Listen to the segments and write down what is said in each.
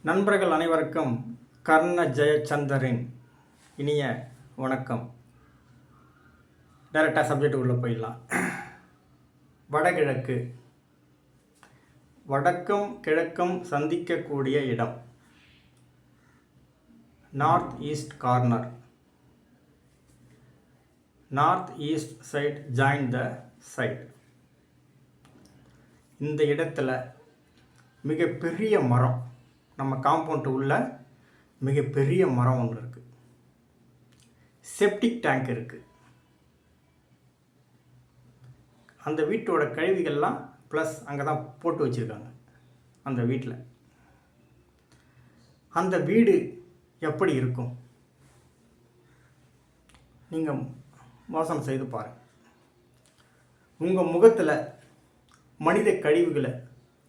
நண்பர்கள் அனைவருக்கும் கர்ண ஜெயச்சந்தரின் இனிய வணக்கம். டைரெக்டாக சப்ஜெக்டுக்குள்ளே போயிடலாம். வடகிழக்கு, வடக்கும் கிழக்கும் சந்திக்கக்கூடிய இடம். North east corner, north east side join the side. இந்த இடத்துல மிகப்பெரிய மரம், நம்ம காம்பவுண்டு உள்ள மிகப்பெரிய மரம் ஒன்று இருக்குது. செப்டிக் டேங்க் இருக்குது. அந்த வீட்டோட கழிவுகள்லாம் ப்ளஸ் அங்கே தான் போட்டு வச்சுருக்காங்க. அந்த வீட்டில் அந்த வீடு எப்படி இருக்கும் நீங்கள் யோசனை செய்து பாருங்கள். உங்கள் முகத்தில் மனித கழிவுகளை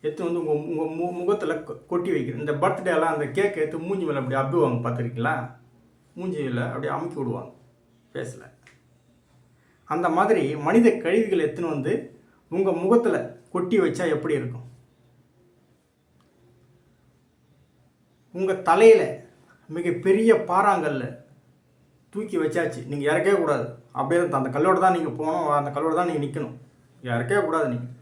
எடுத்து வந்து உங்கள் முகத்தில் கொட்டி வைக்கிறேன். இந்த பர்த்டேலாம் அந்த கேக்கை எடுத்து மூஞ்சி மேலே அப்படி அப்புவாங்க, பார்த்துருக்கீங்களா? மூஞ்சியில் அப்படியே அமுக்கி விடுவாங்க ஃபேஸில். அந்த மாதிரி மனித கழிவுகளை எடுத்துன்னு வந்து உங்கள் முகத்தில் கொட்டி வச்சா எப்படி இருக்கும்? உங்கள் தலையில் மிகப்பெரிய பாறாங்கல்ல தூக்கி வச்சாச்சு, நீங்கள் இறக்கவே கூடாது. அப்படியே அந்த கல்லோடு தான் நீங்கள் போகணும், அந்த கல்லோடு தான் நீங்கள் நிற்கணும், இறக்கவே கூடாது. நீங்கள்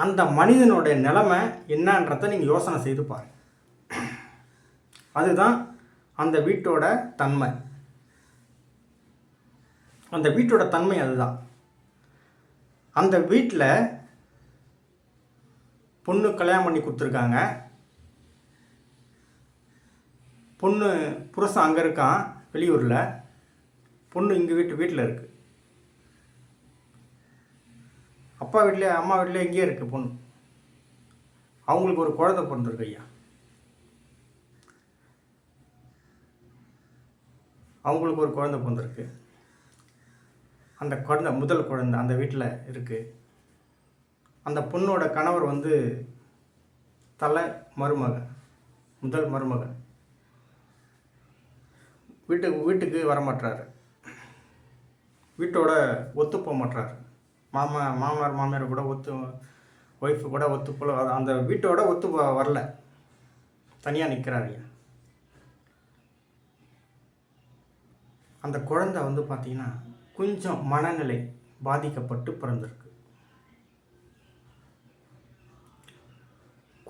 அந்த மனிதனுடைய நிலைமை என்னன்றதை நீங்கள் யோசனை செய்து பாருங்கள். அதுதான் அந்த வீட்டோட தன்மை. அந்த வீட்டோட தன்மை அதுதான். அந்த வீட்டில் பொண்ணு கல்யாணம் பண்ணி கொடுத்துருக்காங்க. பொண்ணு புருஷன் அங்கே இருக்கான் வெளியூரில், பொண்ணு இங்கே வீட்டில் இருக்குது. அப்பா வீட்டில் அம்மா வீட்டில் எங்கேயே இருக்குது பொண்ணு. அவங்களுக்கு ஒரு குழந்தை பிறந்திருக்கு ஐயா. அவங்களுக்கு ஒரு குழந்தை பிறந்திருக்கு. அந்த குழந்தை முதல் குழந்தை அந்த வீட்டில் இருக்குது. அந்த பொண்ணோட கணவர் வந்து தலை மருமகன், முதல் மருமகன். வீட்டுக்கு வரமாட்டாரு, வீட்டோட ஒத்து போக மாட்டாரு. மாமனார் மாமியார் கூட ஒய்ஃபு கூட போல அந்த வீட்டோட வரல, தனியாக நிற்கிறாரு. அந்த குழந்தை வந்து பார்த்திங்கன்னா கொஞ்சம் மனநிலை பாதிக்கப்பட்டு பிறந்திருக்கு.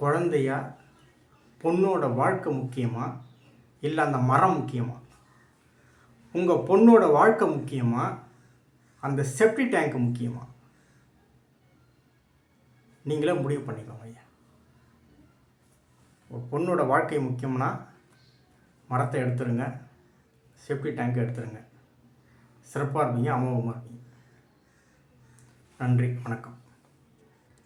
குழந்தையா பொண்ணோட வாழ்க்கை முக்கியமா இல்லை அந்த மரம் முக்கியமா? உங்கள் பொண்ணோட வாழ்க்கை முக்கியமா அந்த செப்டி டேங்க் முக்கியமா? நீங்களே முடிவு பண்ணிக்கோங்க ஐயா. ஒரு பொண்ணோட வாழ்க்கை முக்கியம்னா மரத்தை எடுத்துருங்க, செப்டி டேங்க் எடுத்துருங்க. சிறப்பாக இருப்பீங்க, அமோகமாக இருப்பீங்க. நன்றி, வணக்கம்.